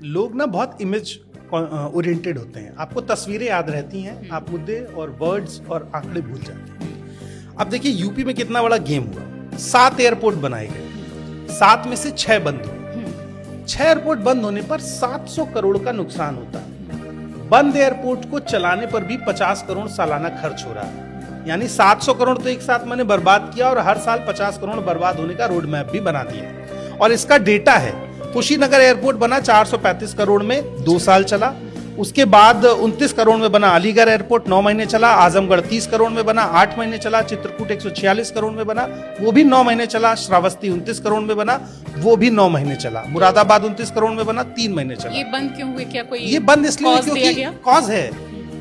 लोग ना बहुत इमेज ओरिएंटेड होते हैं, आपको तस्वीरें याद रहती हैं, आप मुद्दे और वर्ड्स और आंकड़े भूल जाते हैं। अब देखिए यूपी में कितना बड़ा गेम हुआ, 7 एयरपोर्ट बनाए गए, 7 में से 6 बंद हुए। 6 एयरपोर्ट बंद होने पर 700 करोड़ का नुकसान होता है। बंद एयरपोर्ट को चलाने पर भी 50 करोड़ सालाना खर्च हो रहा है, यानी 700 करोड़ तो एक साथ मैंने बर्बाद किया और हर साल 50 करोड़ बर्बाद होने का रोड मैप भी बना दिया। और इसका डेटा है, कुशीनगर एयरपोर्ट बना 435 करोड़ में 2 साल चला, उसके बाद 29 करोड़ में बना अलीगढ़ एयरपोर्ट 9 महीने चला, आजमगढ़ 30 करोड़ में बना 8 महीने चला, चित्रकूट 146 करोड़ में बना वो भी 9 महीने चला, श्रावस्ती 29 करोड़ में बना वो भी 9 महीने चला, मुरादाबाद 29 करोड़ में बना 3 महीने चला। ये बंद क्यों हुए? क्या कोई ये बंद इसलिए क्योंकि कॉज है,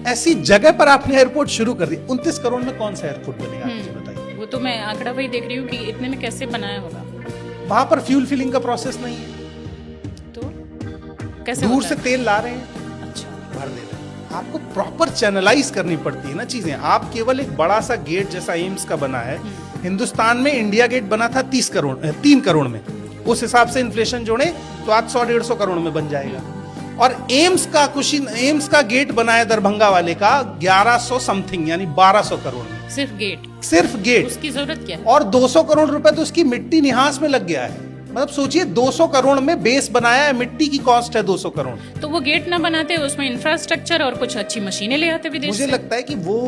ऐसी जगह पर आपने एयरपोर्ट शुरू कर दी। 29 करोड़ में कौन सा एयरपोर्ट बनेगा मुझे बताइए? वो तो मैं आंकड़ा वही देख रही हूँ कि इतने में कैसे बनाया होगा। वहां पर फ्यूल फिलिंग का प्रोसेस नहीं है, तो कैसे दूर से तेल ला रहे हैं, अच्छा भर दे रहे हैं। आपको प्रॉपर चैनलाइज करनी पड़ती है ना चीजें। आप केवल एक बड़ा सा गेट जैसा एम्स का बना है, हिंदुस्तान में इंडिया गेट बना था 3 करोड़ में, उस हिसाब से इन्फ्लेशन जोड़े तो आज 100-150 करोड़ में बन जाएगा। और एम्स का गेट बनाया दरभंगा वाले का 1100 समथिंग यानी 1200 करोड़ में, सिर्फ गेट उसकी जरूरत क्या है? और 200 करोड़ रुपए तो उसकी मिट्टी निहास में लग गया है। मतलब सोचिए 200 करोड़ में बेस बनाया है, मिट्टी की कॉस्ट है 200 करोड़। तो वो गेट ना बनाते, उसमें इंफ्रास्ट्रक्चर और कुछ अच्छी मशीनें ले आते विदेश मुझे से। लगता है कि वो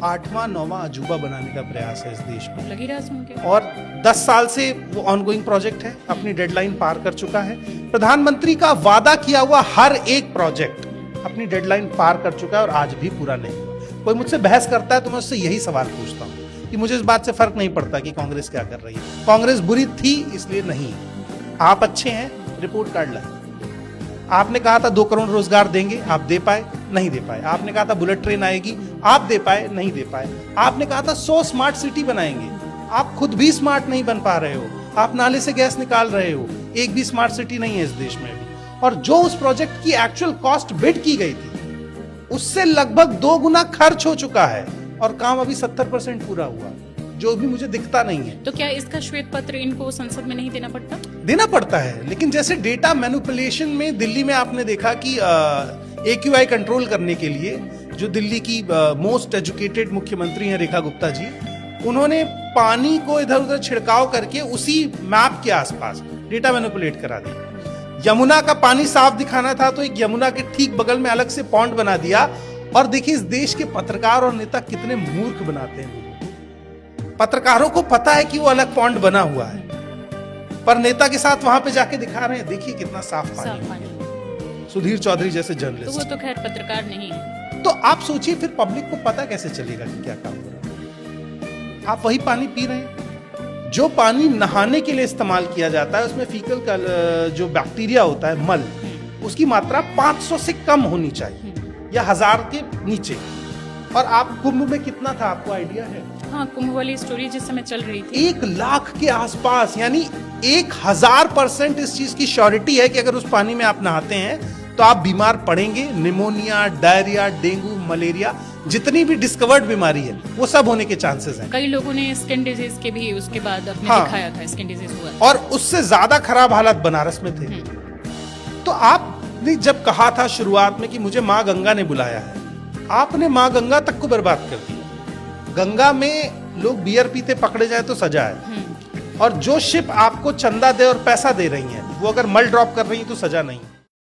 8वां-9वां अजूबा बनाने का प्रयास है इस देश में, लगी रहा सुन के। और 10 साल से वो ऑनगोइंग प्रोजेक्ट है, अपनी डेडलाइन पार कर चुका है। प्रधानमंत्री का वादा किया हुआ हर एक प्रोजेक्ट अपनी डेडलाइन पार कर चुका है और आज भी पूरा नहीं हुआ। कोई मुझसे बहस करता है तो मैं उससे यही सवाल पूछता हूँ कि मुझे इस बात से फर्क नहीं पड़ता कि कांग्रेस क्या कर रही है, कांग्रेस बुरी थी इसलिए नहीं, आप अच्छे हैं, रिपोर्ट कार्ड लाए। आपने कहा था 2 करोड़ रोजगार देंगे, आप दे पाए? नहीं दे पाए। आपने कहा था बुलेट ट्रेन आएगी, आप दे पाए? नहीं दे पाए। आपने कहा था 100 स्मार्ट सिटी बनाएंगे, आप खुद भी स्मार्ट नहीं बन पा रहे हो। आप नाले से गैस निकाल रहे हो, एक भी स्मार्ट सिटी नहीं है इस देश में भी। और जो उस प्रोजेक्ट की एक्चुअल कॉस्ट बिड की गई थी उससे लगभग 2 गुना खर्च हो चुका है और काम अभी 70% पूरा हुआ, जो भी मुझे दिखता नहीं है। तो क्या इसका श्वेत पत्र इनको संसद में नहीं देना पड़ता? देना पड़ता है, लेकिन जैसे डेटा मैनिपुलेशन में दिल्ली में आपने देखा कि AQI कंट्रोल करने के लिए जो दिल्ली की मोस्ट एजुकेटेड मुख्यमंत्री हैं रेखा गुप्ता जी, उन्होंने पानी को इधर उधर छिड़काव करके उसी मैप के आसपास डेटा मैनिपुलेट करा दिया। यमुना का पानी साफ दिखाना था तो एक यमुना के ठीक बगल में अलग से पॉन्ड बना दिया। और देखिए इस देश के पत्रकार और नेता कितने मूर्ख बनाते हैं। पत्रकारों को पता है कि वो अलग पॉन्ड बना हुआ है, पर नेता के साथ वहां पे जाके दिखा रहे हैं देखिए कितना साफ पानी। सुधीर चौधरी जैसे जर्नलिस्ट, तो वो तो खैर पत्रकार नहीं है। तो आप सोचिए फिर पब्लिक को पता कैसे चलेगा कि क्या काम हो रहा है? आप वही पानी पी रहे हैं जो पानी नहाने के लिए इस्तेमाल किया जाता है, उसमें फीकल का जो बैक्टीरिया होता है, मल, उसकी मात्रा 500 से कम होनी चाहिए या 1000 के नीचे। और आप कुंभ में कितना था आपको आइडिया है? हाँ, कुंभ वाली स्टोरी जिस समय चल रही थी 1 लाख के आसपास, यानी 1000% इस चीज की श्योरिटी है कि अगर उस पानी में आप नहाते हैं तो आप बीमार पड़ेंगे। निमोनिया, डायरिया, डेंगू, मलेरिया, जितनी भी डिस्कवर्ड बीमारी है वो सब होने के चांसेस हैं। कई लोगों ने स्किन डिजीज के भी उसके बाद अपने दिखाया था, स्किन डिजीज हुआ, और उससे ज्यादा खराब हालात बनारस में थे। तो आपने जब कहा था शुरुआत में कि मुझे माँ गंगा ने बुलाया है, आपने माँ गंगा तक को बर्बाद कर दिया। गंगा में लोग बियर पीते पकड़े जाए तो सजा है, और जो शिप आपको चंदा दे और पैसा दे रही है वो अगर मल ड्रॉप कर रही है तो सजा नहीं।